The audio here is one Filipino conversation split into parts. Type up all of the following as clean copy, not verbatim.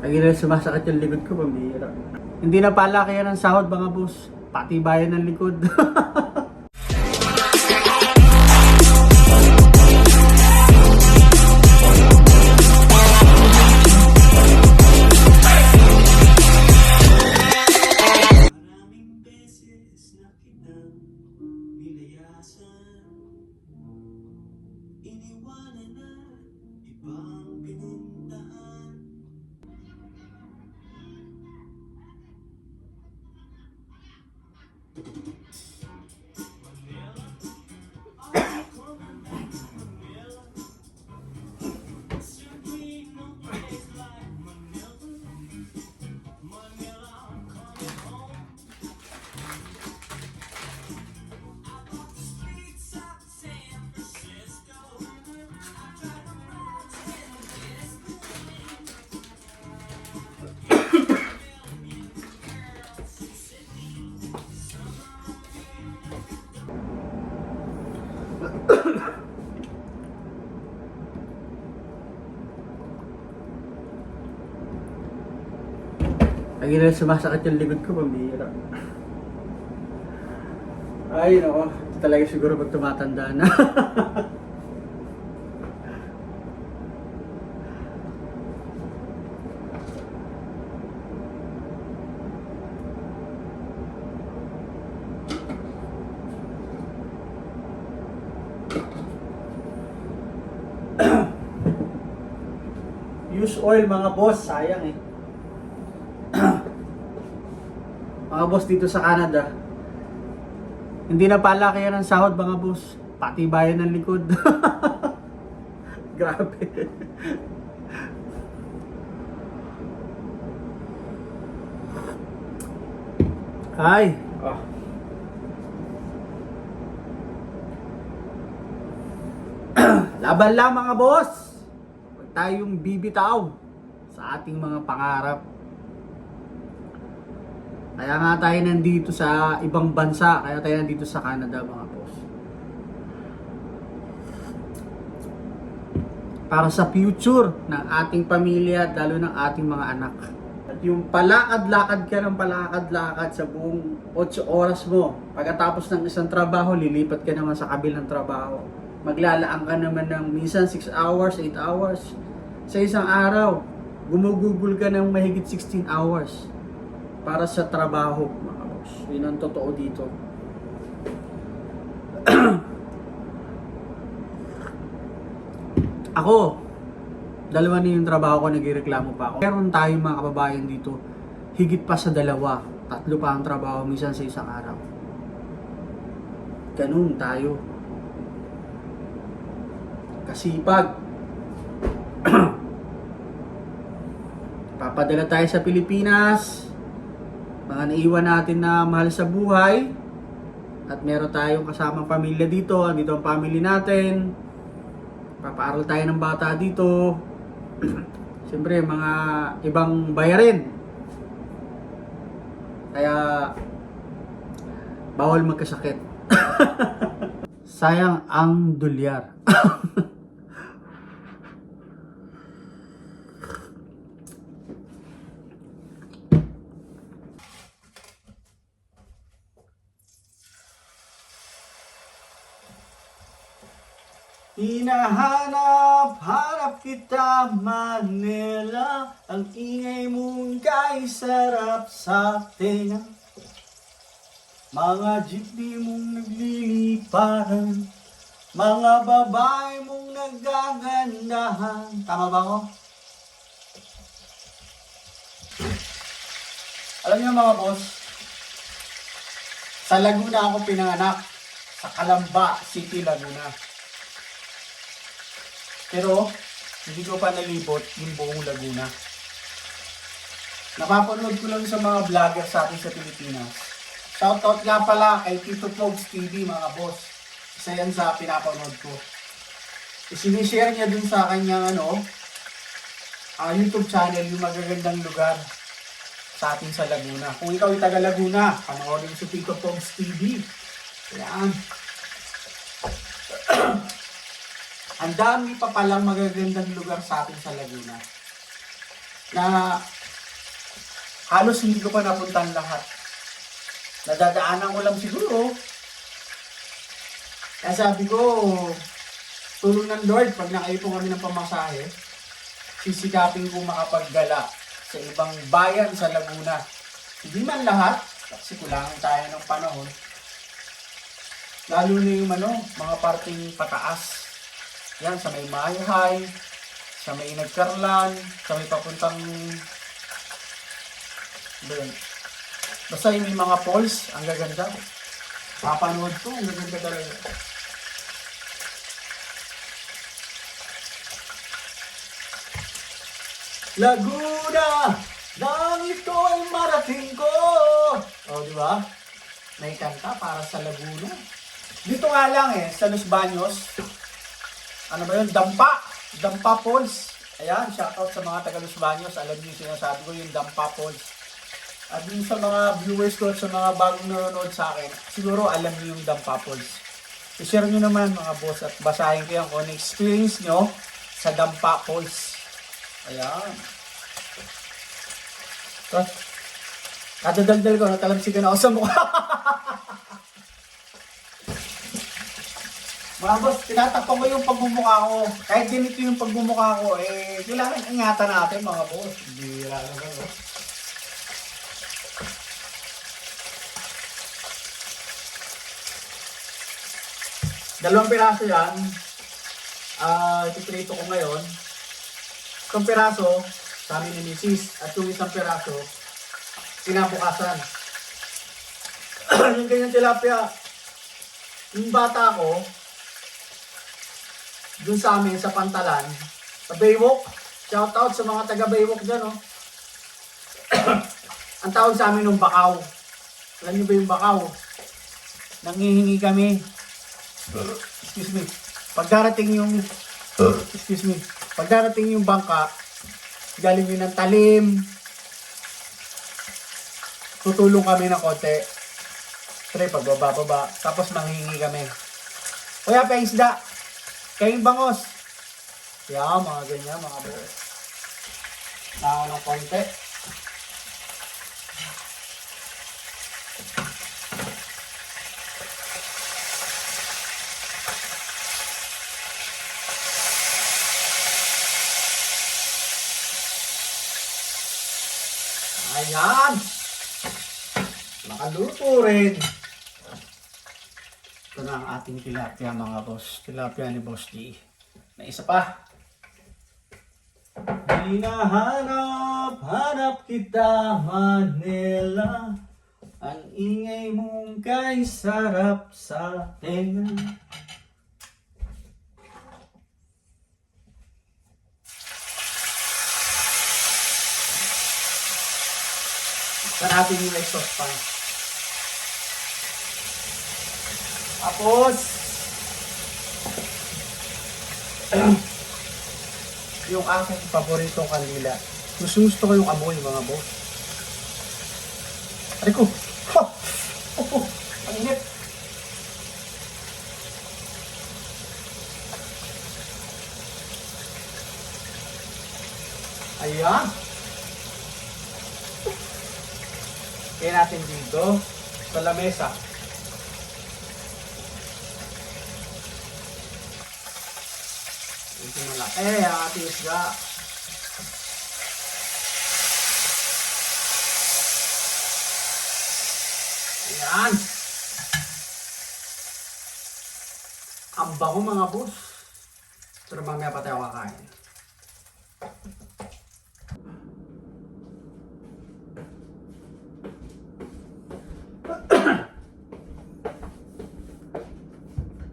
Lagi na sumasakit yung likod ko, pambihira. Hindi na pala kaya ng sahod mga boss. Pati bayan ng likod. Maraming beses na kitang nilayasan, iniwanan na ibang pinuntahan. Simply no place like Manila. Manila, coming home. I walk the streets of San Francisco. I drive around San Lagi na sumasakit yung likod ko, pambihira. Ay, nako. Ito talaga siguro pag tumatanda na. Use oil mga boss, sayang eh. Mga boss dito sa Canada, hindi na pala kaya ng sahod mga boss. Pati bayan ng likod. Grabe. Ay. Oh. Laban lang mga boss. Huwag tayong bibitaw sa ating mga pangarap. Kaya nga tayo nandito sa ibang bansa, kaya tayo nandito sa Canada mga boss. Para sa future ng ating pamilya at lalo ng ating mga anak. At yung palakad-lakad ka ng palakad-lakad sa buong 8 oras mo, pagkatapos ng isang trabaho, lilipat ka naman sa kabilang trabaho. Maglalaan ka naman ng minsan 6 hours, 8 hours. Sa isang araw, gumugugol ka ng mahigit 16 hours. Para sa trabaho, mga boss. Yun ang totoo dito. Ako, dalawa na yung trabaho ko, nagreklamo pa ako. Meron tayong mga kababayan dito, higit pa sa 2, 3 pa ang trabaho minsan sa isang araw. Ganun tayo. Kasipag. Papadala tayo sa Pilipinas. Mga naiwan natin na mahal sa buhay at meron tayong kasamang pamilya dito, andito ang family natin, papaaral tayo ng bata dito. Siyempre mga ibang bayarin, kaya bawal magkasakit. Sayang ang dolyar. Hinahanap-hanap kita, Manila. Ang ingay mong kay sarap sa tenga. Mga jeepney mong nagliliparan, mga babae mong nagagandahan. Tama ba ako? Alam niyo mga boss, sa Laguna ako pinanganak. Sa Calamba City, Laguna. Pero, hindi ko pa nalibot yung buong Laguna. Napapanood ko lang sa mga vlogger sa atin sa Pilipinas. Shoutout nga pala kay Tito Pogs TV mga boss. Isa yan sa pinapanood ko. Isinishare niya dun sa kanyang YouTube channel yung magagandang lugar sa atin sa Laguna. Kung ikaw ay taga Laguna, panoorin si Tito Pogs TV. Ayan. Ang dami pa palang magagandang lugar sa atin sa Laguna. na halos hindi ko pa napuntahan lahat. Nadadaanan ko lang siguro. Kaya sabi ko, tulong ng Lord, pag nakaipon kami ng pamasahe, sisikapin ko makapaggala sa ibang bayan sa Laguna. Hindi man lahat, kasi kulangan tayo ng panahon. Lalo na yung mga parting pataas. Yan, sa may Mayhay, sa may Nagkarlan, sa may papuntang doon. Basta yung may mga falls, ang gaganda. Papanood ko, ang gaganda talaga. Laguna, langit ko ay marating ko. O, di ba? May kanta para sa Laguna. Dito nga lang sa Los Baños. Ano ba yun? Dampa Falls. Ayan, shoutout sa mga taga Los Baños. Alam niyo yung sinasabi ko, yung Dampa Falls. At dun sa mga viewers ko at sa mga bagong nanonood sa akin, siguro alam niyo yung Dampa Falls. I-share niyo naman mga boss at basahin ko yan kung ano experience niyo sa Dampa Falls. Ayan. So, kadadaldal ko, natalamsigan ako sa mukha. Mga boss, tinatakpan ko yung pagmumukha ko. Kahit ganito yung pagmumukha ko, kailangan ingatan natin mga boss. Bira naman, oh. Dalawang piraso yan. Ititrito ko ngayon. Itong piraso, sa amin ni Mrs. At yung isang piraso, kinabukasan. Yung ganyan tilapia. Yung bata ko, dun sa amin, sa Pantalan, sa Baywalk. Shout out sa mga taga Baywalk dyan, oh. Ang tawag sa amin ng bakaw. Alam niyo ba yung bakaw? Nanghihingi kami. Excuse me. Pagdarating yung bangka, galing yun ng talim, tutulong kami ng konti. Pre, pagbaba-baba. Tapos manghingi kami. Kuya, paisda. Kayong bangos. Kaya, mga ganyan, mga boss. Nakaw ng konti. Ayan. Nakaluto rin. Ito na ang ating tilapia mga boss. Tilapia ni Boss D. Na isa pa. Hinahanap kita Manila. Ang ingay mong kay sarap sa tenga. Sa natin yung exhaust pan. Tapos, yung aking paboritong kandila. Gusto ko yung amoy mga boss. Aray ko! Ha! Oh, ang init! Ayan! Kaya natin dito sa lamesa. Ito malaki ang ating isda. Ayan. Ang bango mga boss. Pero mamaya pa tayo kakain.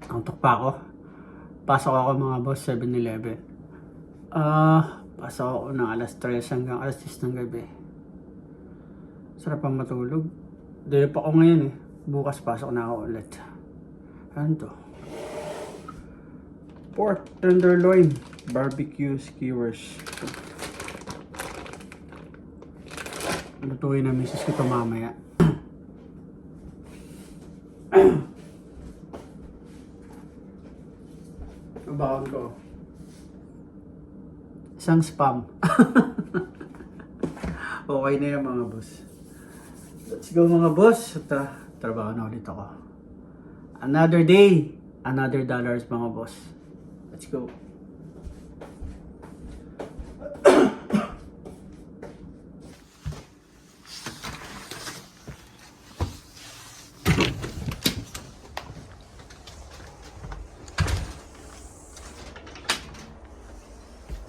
Antok pa ako. Pasok ako mga boss, 7-Eleven. Pasok ako ng alas 3 hanggang alas 10 ng gabi. Sarap ang matulog. Dahil pa ako ngayon eh. Bukas pasok na ako ulit. Ano to? Pork tenderloin. Barbecue skewers. Lutuin na misis ko ito mamaya. Baon ko. Isang spam. Okay na yan mga boss. Let's go mga boss. Trabaho na ulit ako. Another day, another dollars mga boss. Let's go.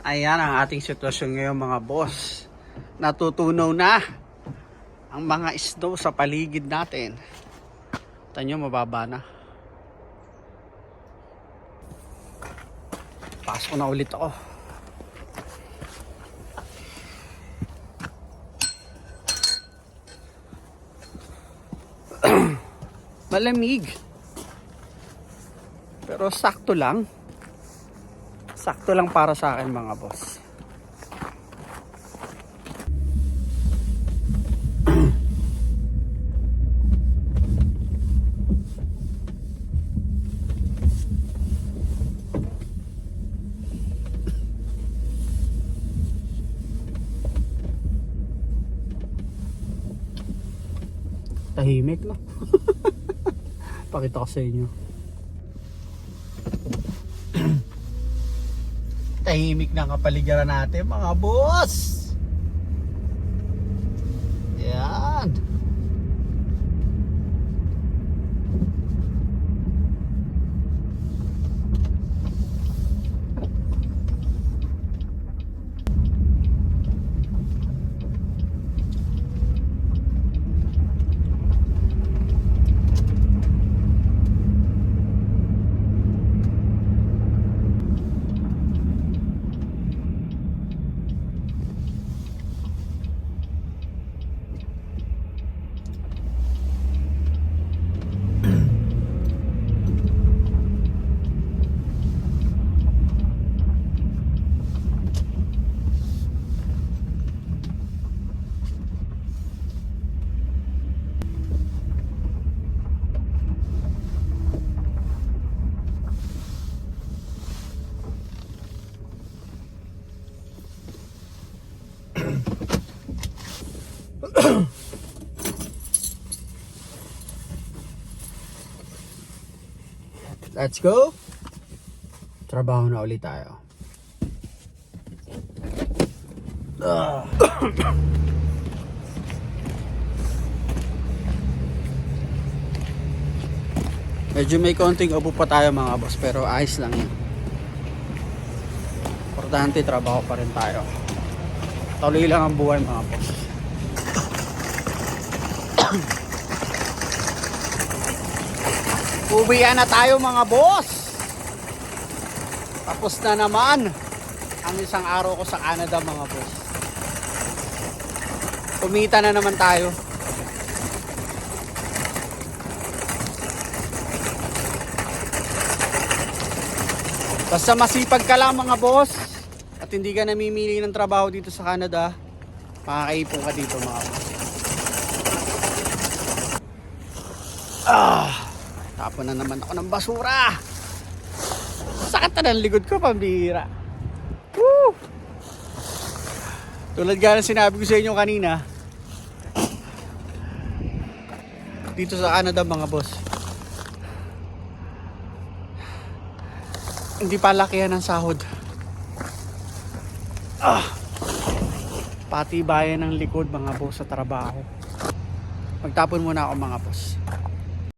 Ayan ang ating sitwasyon ngayon mga boss. Natutunaw na ang mga snow sa paligid natin. Tanyo mababa na. Pasok na ulit ako. Malamig. Pero sakto lang. Sakto lang para sa akin mga boss. Tahimik no? Pakita ko sa inyo. Tahimik na kapaligiran natin mga boss. Yan. Let's go. Trabaho na ulit tayo. Medyo may konting ubo pa tayo mga boss, pero ayos lang yun. Importante, trabaho pa rin tayo. Tuloy lang ang buhay mga boss. Uwian na tayo mga boss. Tapos na naman ang isang araw ko sa Canada mga boss. Kumita na naman tayo. Basta masipag ka lang mga boss at hindi ka namimili ng trabaho dito sa Canada, makakaipon ka dito mga boss. Tapon na naman ako ng basura. Sakit na ng likod ko, pambihira. Woo! Tulad nga ng sinabi ko sa inyo kanina, dito sa Canada mga boss, hindi pa lakihan ng sahod. Pati bayan ng likod mga boss sa trabaho. Magtapon muna ako mga boss.